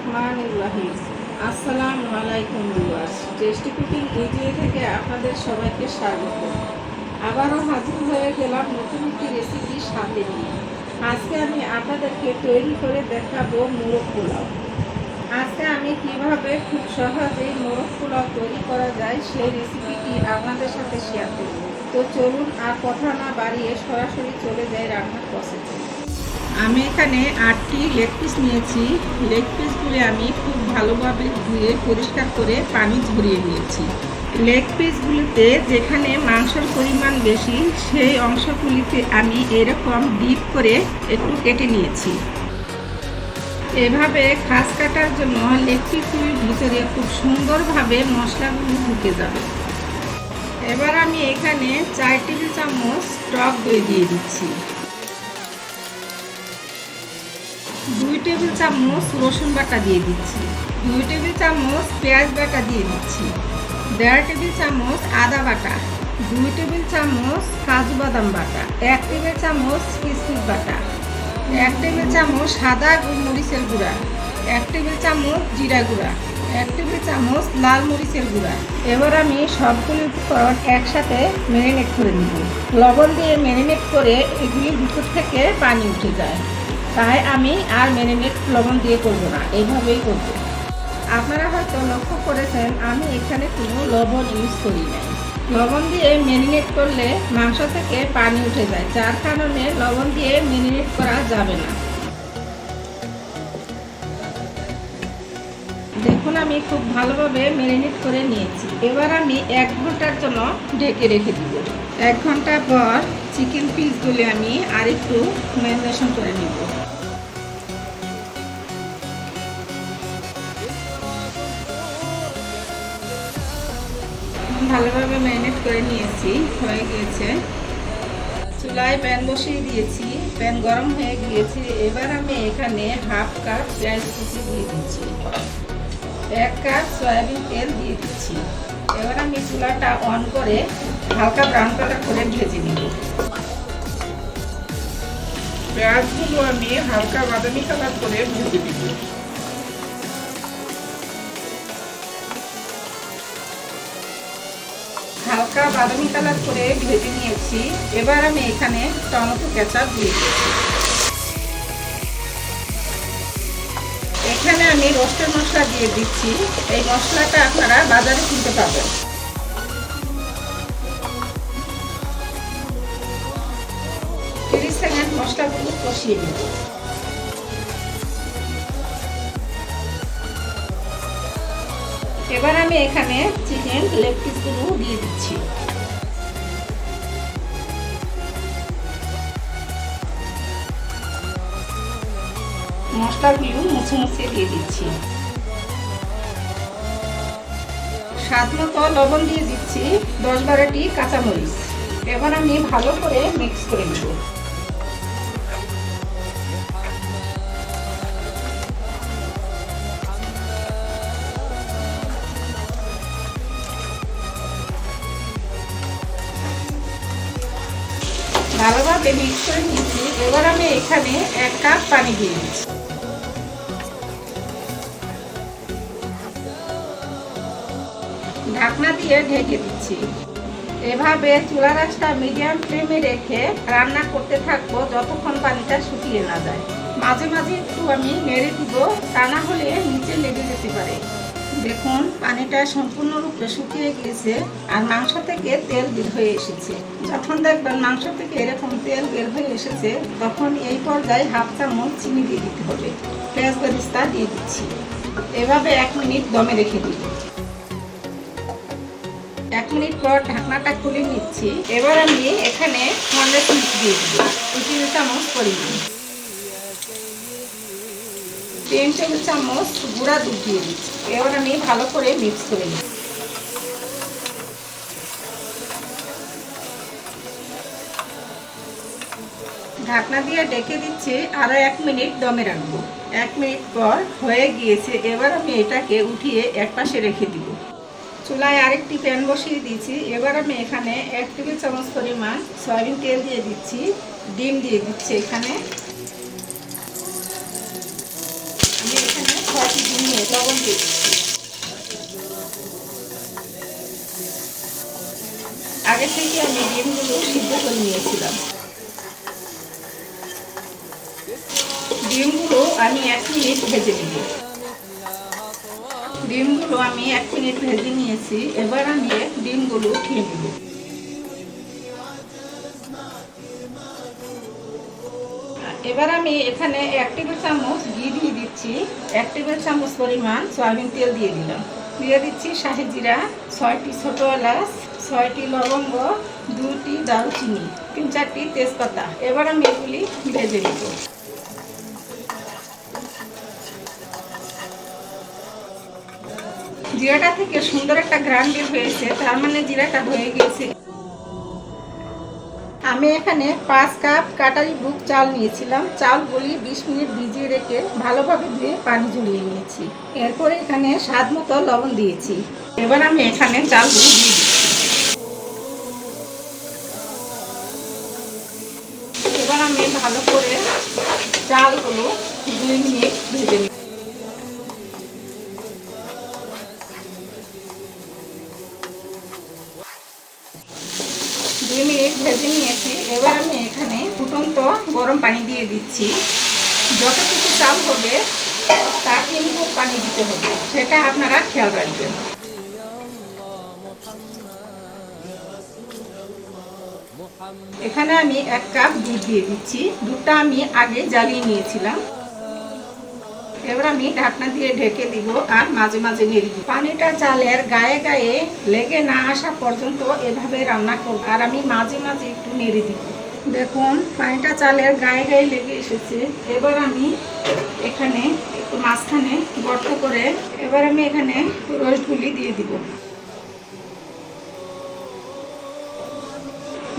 রহমানির রহিম। আসসালামু আলাইকুম ভিউয়ার্স, টেস্টি কুকিং ইজি থেকে আপনাদের সবাইকে স্বাগত। আবারও হাজির হয়ে গেলাম নতুন একটি রেসিপি সাথে নিয়ে। আজকে আমি আপনাদেরকে তৈরি করে দেখাবো মোরগ পোলাও। আজকে আমি কিভাবে খুব সহজেই মোরগ পোলাও তৈরি করা যায় সেই রেসিপিটি আপনাদের সাথে শেয়ার করব। তো চলুন আর কথা না বাড়িয়ে সরাসরি চলে যাই রান্নার প্রসেসে। আমি এখানে 8টি লেগ পিস নিয়েছি। লেগ পিসগুলি আমি খুব ভালোভাবে ধুয়ে পরিষ্কার করে পানি ঝরিয়ে নিয়েছি। লেগ পিসগুলিতে যেখানে মাংসের পরিমাণ বেশি সেই অংশগুলিতে আমি এরকম ডিপ করে একটু কেটে নিয়েছি। এভাবে খাস কাটার জন্য লেগ পিসগুলির ভিতরে খুব সুন্দরভাবে মশলাগুলো ঢুকে যাবে। এবার আমি এখানে 4 টেবিল চামচ টক দই দিয়ে দিচ্ছি, 2 টেবিল চামচ রসুন বাটা দিয়ে দিচ্ছি, 2 টেবিল চামচ পেঁয়াজ বাটা দিয়ে দিচ্ছি, 1.5 টেবিল চামচ আদা বাটা, 2 টেবিল চামচ কাজু বাদাম বাটা, 1 টেবিল চামচ কিশমিশ বাটা, 1 টেবিল চামচ সাদা মরিচের গুঁড়া, 1 টেবিল চামচ জিরা গুঁড়া, 1 টেবিল চামচ লাল মরিচের গুঁড়া। এবার আমি সবগুলি উপকরণ একসাথে ম্যারিনেট করে নিব। লবণ দিয়ে ম্যারিনেট করে এগুলির ভিতর থেকে পানি উঠে যায়, তাই আমি আর ম্যারিনেট লবণ দিয়ে করব না, এইভাবেই করব। আপনারা হয়তো লক্ষ্য করেছেন আমি এখানে কোনো লবণ ইউজ করি না। লবণ দিয়ে ম্যারিনেট করলে মাংস থেকে পানি উঠে যায়, যার কারণে লবণ দিয়ে ম্যারিনেট করা যাবে না। দেখুন আমি খুব ভালোভাবে ম্যারিনেট করে নিয়েছি। এবার আমি 1 ঘন্টার জন্য ঢেকে রেখে দিব। 1 ঘন্টা পর চিকেন পিসগুলি আমি আরেকটু ম্যারিনেশন করে নিব। ভালোভাবে ম্যারিনেট করে নিয়েছি, হয়ে গিয়েছে। চুলায় প্যান বসিয়ে দিয়েছি, প্যান গরম হয়ে গিয়েছে। এবার আমি এখানে 1/2 কাপ পেঁয়াজ কুচি দিয়ে দিচ্ছি, 1 কাপ সয়াবিন তেল দিয়ে দিচ্ছি। এবার আমি চুলাটা অন করে হালকা ব্রাউন কালার করে ভেজে নিব। পেঁয়াজগুলো আমি হালকা বাদামি কালার করে ভেজে দিব। হালকা বাদামি কালার করে ভেজে নিয়েছি। এবার আমি এখানে টমেটো কেচাপ দিয়ে দিচ্ছি। এখানে আমি রোস্টের মশলা দিয়ে দিচ্ছি। এই মশলাটা আপনারা বাজারে কিনতে পাবেন। মশলাগুলো কষিয়ে নেব। এবার আমি এখানে চিকেন লেগ পিসগুলো দিয়ে দিচ্ছি। মশলাগুলো মুছে মুছে দিয়ে দিচ্ছি। স্বাদ মতো লবণ দিয়ে দিচ্ছি, 10-12টি কাঁচামরিচ। এবার আমি ভালো করে মিক্স করে নেব। ভালোভাবে মিক্স করে নিচ্ছি। এবার আমি এখানে 1 কাপ পানি দিয়ে দিচ্ছি। ঢাকনা দিয়ে ঢেকে দিচ্ছি। এভাবে চুলার আঁচটা মিডিয়াম ফ্লেমে রেখে রান্না করতে থাকবো যতক্ষণ পানিটা শুকিয়ে না যায়। মাঝে মাঝে একটু আমি নেড়ে দিব, তা না হলে নিচে লেগে যেতে পারে। দেখুন পানিটা সম্পূর্ণরূপে শুকিয়ে গিয়েছে আর মাংস থেকে তেল বের হয়ে এসেছে। যখন দেখবেন মাংস থেকে এরকম তেল বের হয়ে এসেছে, তখন এই পর্যায়ে 1/2 চামচ চিনি দিয়ে দিতে হবে। পেঁয়াজ বেরেস্তা দিয়ে দিচ্ছি। এভাবে 1 মিনিট দমে রেখে দিব। 1 মিনিট পর ঢাকনাটা খুলে নিচ্ছি। এবার আমি এখানে কনডেন্স মিল্ক দিয়ে দিব, 2 টেবিল চামচ পরিমাণ। 3 টেবিল চামচ গুঁড়া দুধ দিয়ে দিচ্ছি। এবার আমি ভালো করে মিক্স করে নিই। ঢাকনা দিয়ে ডেকে দিচ্ছি, আরো 1 মিনিট দমে রাখবো। 1 মিনিট পর হয়ে গিয়েছে। এবার আমি এটাকে উঠিয়ে একপাশে রেখে দিব। চুলায় আরেকটি প্যান বসিয়ে দিয়েছি। এবার আমি এখানে 1 টেবিল চামচ পরিমাণ সয়াবিন তেল দিয়ে দিচ্ছি, ডিম দিয়ে দিচ্ছি। এখানে আমি এখানে 6টি ডিম লবণ দিয়ে দিচ্ছি। আগে থেকে আমি ডিমগুলো সিদ্ধ করে নিয়েছিলাম। ডিমগুলো আমি 1 মিনিট ভেজে নিব। ডিমগুলো আমি 1 মিনিট ভেজে নিয়েছি। এবার আমি ডিমগুলো উঠিয়ে নেব। এবার আমি এখানে 1 টেবিল চামচ ঘি দিয়ে দিচ্ছি। 1 টেবিল চামচ পরিমাণ সয়াবিন তেল দিয়ে দিলাম। দিয়ে দিচ্ছি শাহি জিরা, 6টি ছোট এলাচ, 6টি লবঙ্গ, 2টি দারুচিনি, 3-4টি তেজপাতা। এবার আমি এগুলি ভেজে নেব। জিরাটা থেকে সুন্দর একটা ঘ্রাণ বের হয়েছে, তার মানে জিরাটা হয়ে গেছে। আমি এখানে 5 কাপ কাটারি বুক চাল নিয়েছিলাম। চালগুলি 20 মিনিট ভিজিয়ে রেখে ভালোভাবে ধুয়ে পানি ঝরিয়ে নিয়েছি। এরপরে এখানে স্বাদ মতো লবণ দিয়েছি। এবার আমি এখানে চালগুলি দিয়ে দিচ্ছি। এবার আমি ভালো করে চালগুলো 2 মিনিট ভেজে নিই। 2 মিনিট ভেজে নিয়েছি। এবার আমি এখানে ফুটন্ত গরম পানি দিয়ে দিচ্ছি। যতটুকু চাল হবে তার 3 গুণ পানি দিতে হবে, সেটা আপনারা খেয়াল রাখবেন। এখানে আমি 1 কাপ দুধ দিয়ে দিচ্ছি। দুধটা আমি আগে জ্বালিয়ে নিয়েছিলাম। এবার আমি ঢাকনা দিয়ে ঢেকে দিব আর মাঝে মাঝে নেড়ে দিব। পানিটা চালের গায়ে গায়ে লেগে না আসা পর্যন্ত এভাবে রান্না করব আর আমি মাঝে মাঝে একটু নেড়ে দিব। দেখুন পানিটা চালের গায়ে গায়ে লেগে এসেছে। এবার আমি এখানে একটু মাঝখানে গর্ত করে এবার আমি এখানে রোস্টগুলি দিয়ে দিব।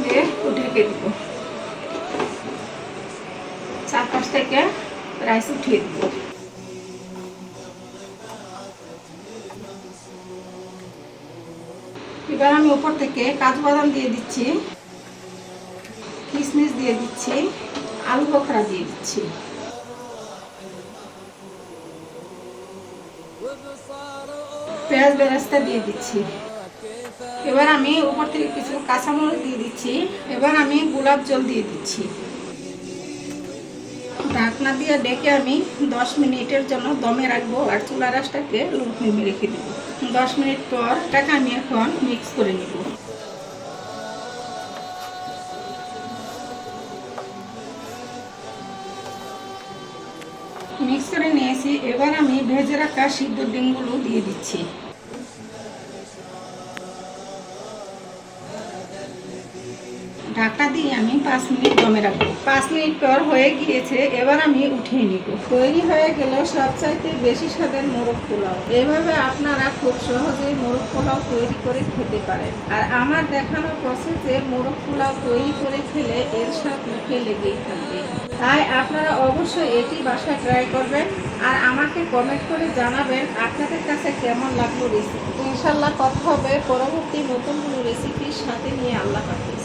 দিয়ে ঢেকে দিব। 4-5 থেকে রাইস উঠিয়ে দিব। এবার আমি উপর থেকে কাজু বাদাম দিয়ে দিচ্ছি, কিশমিশ দিয়ে দিচ্ছি, আলু বোখরা দিয়ে দিচ্ছি। পেঁয়াজ বেরেস্তা দিয়ে দিচ্ছি। এবার আমি উপর থেকে কিছু কাঁচামরিচ দিয়ে দিচ্ছি। এবার আমি গোলাপ জল দিয়ে দিচ্ছি। ঢাকনা দিয়ে ডেকে আমি 10 মিনিটের জন্য দমে রাখবো আর চুলার আঁচটাকে লো ফ্লেমে রেখে দেবো। 10 মিনিট পর এটাকে আমি এখন মিক্স করে নেব। মিক্স করে নিয়েছি। এবার আমি ভেজে রাখা সিদ্ধ ডিমগুলো দিয়ে দিচ্ছি। ঢাকা দিয়ে আমি 5 মিনিট দমে রাখবো। 5 মিনিট পর হয়ে গিয়েছে। এবার আমি উঠিয়ে নিব। তৈরি হয়ে গেল সবচাইতে বেশি স্বাদের মোরগ পোলাও। এভাবে আপনারা খুব সহজেই মোরগ পোলাও তৈরি করে খেতে পারেন। আর আমার দেখানো প্রসেসে মোরগ পোলাও তৈরি করে খেলে এর স্বাদ মুখে লেগেই থাকবে। তাই আপনারা অবশ্যই এটি বাসায় ট্রাই করবেন আর আমাকে কমেন্ট করে জানাবেন আপনাদের কাছে কেমন লাগলো রেসিপি। ইনশাল্লাহ কথা হবে পরবর্তী নতুন কোনো রেসিপির সাথে নিয়ে। আল্লাহ হাফেজ।